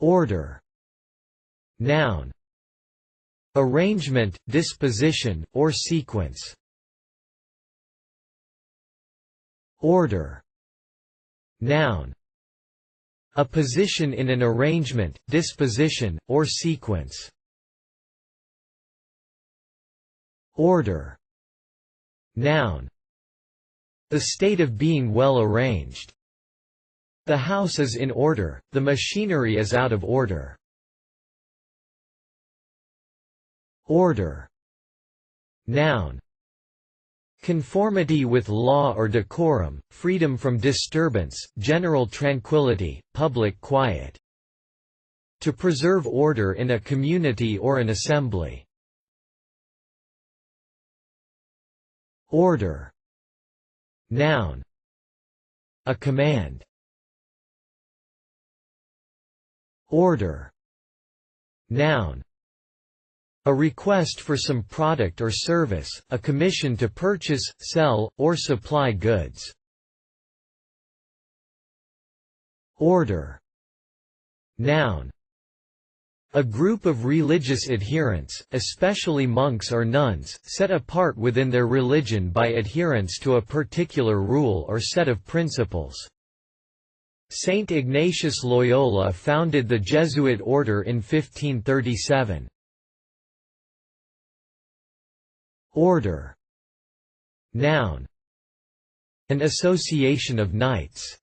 Order. Noun. Arrangement, disposition, or sequence. Order. Noun. A position in an arrangement, disposition, or sequence. Order. Noun. The state of being well arranged. The house is in order, the machinery is out of order. Order. Noun. Conformity with law or decorum, freedom from disturbance, general tranquillity, public quiet. To preserve order in a community or an assembly. Order. Noun. A command. Order. Noun. A request for some product or service, a commission to purchase, sell, or supply goods. Order. Noun. A group of religious adherents, especially monks or nuns, set apart within their religion by adherence to a particular rule or set of principles. Saint Ignatius Loyola founded the Jesuit order in 1537. Order. Noun. An association of knights.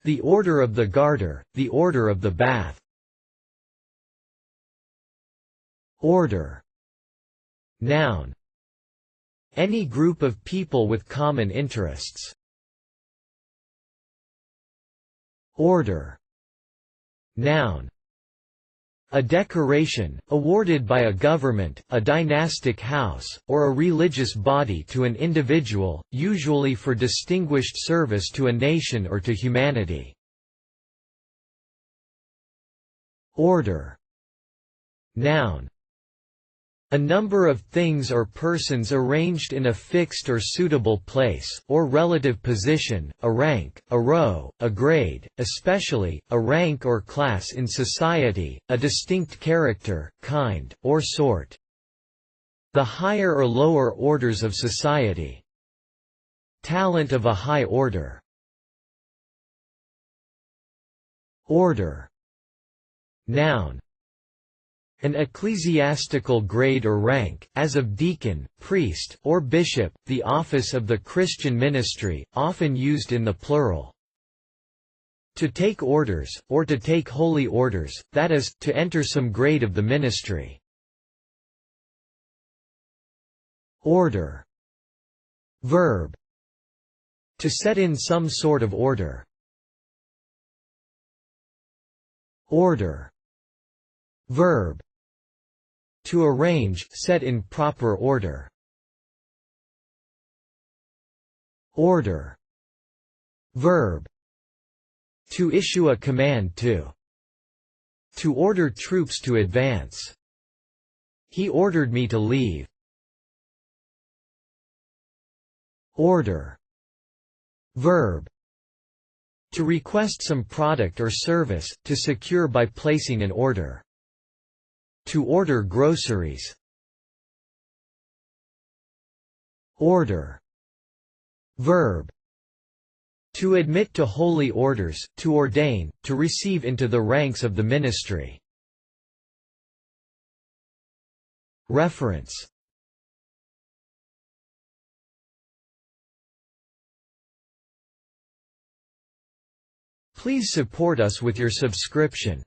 The Order of the Garter, the Order of the Bath. Order. Noun. Any group of people with common interests. Order. Noun. A decoration, awarded by a government, a dynastic house, or a religious body to an individual, usually for distinguished service to a nation or to humanity. Order. Noun. A number of things or persons arranged in a fixed or suitable place, or relative position, a rank, a row, a grade, especially, a rank or class in society, a distinct character, kind, or sort. The higher or lower orders of society. Talent of a high order. Order. Noun. An ecclesiastical grade or rank, as of deacon, priest, or bishop, the office of the Christian ministry, often used in the plural. To take orders, or to take holy orders, that is, to enter some grade of the ministry. Order. Verb. To set in some sort of order. Order. Verb. To arrange, set in proper order. Order. Verb. To issue a command to. To order troops to advance. He ordered me to leave. Order. Verb. To request some product or service, to secure by placing an order. To order groceries. Order. Verb. To admit to holy orders, to ordain, to receive into the ranks of the ministry. Reference. Please support us with your subscription.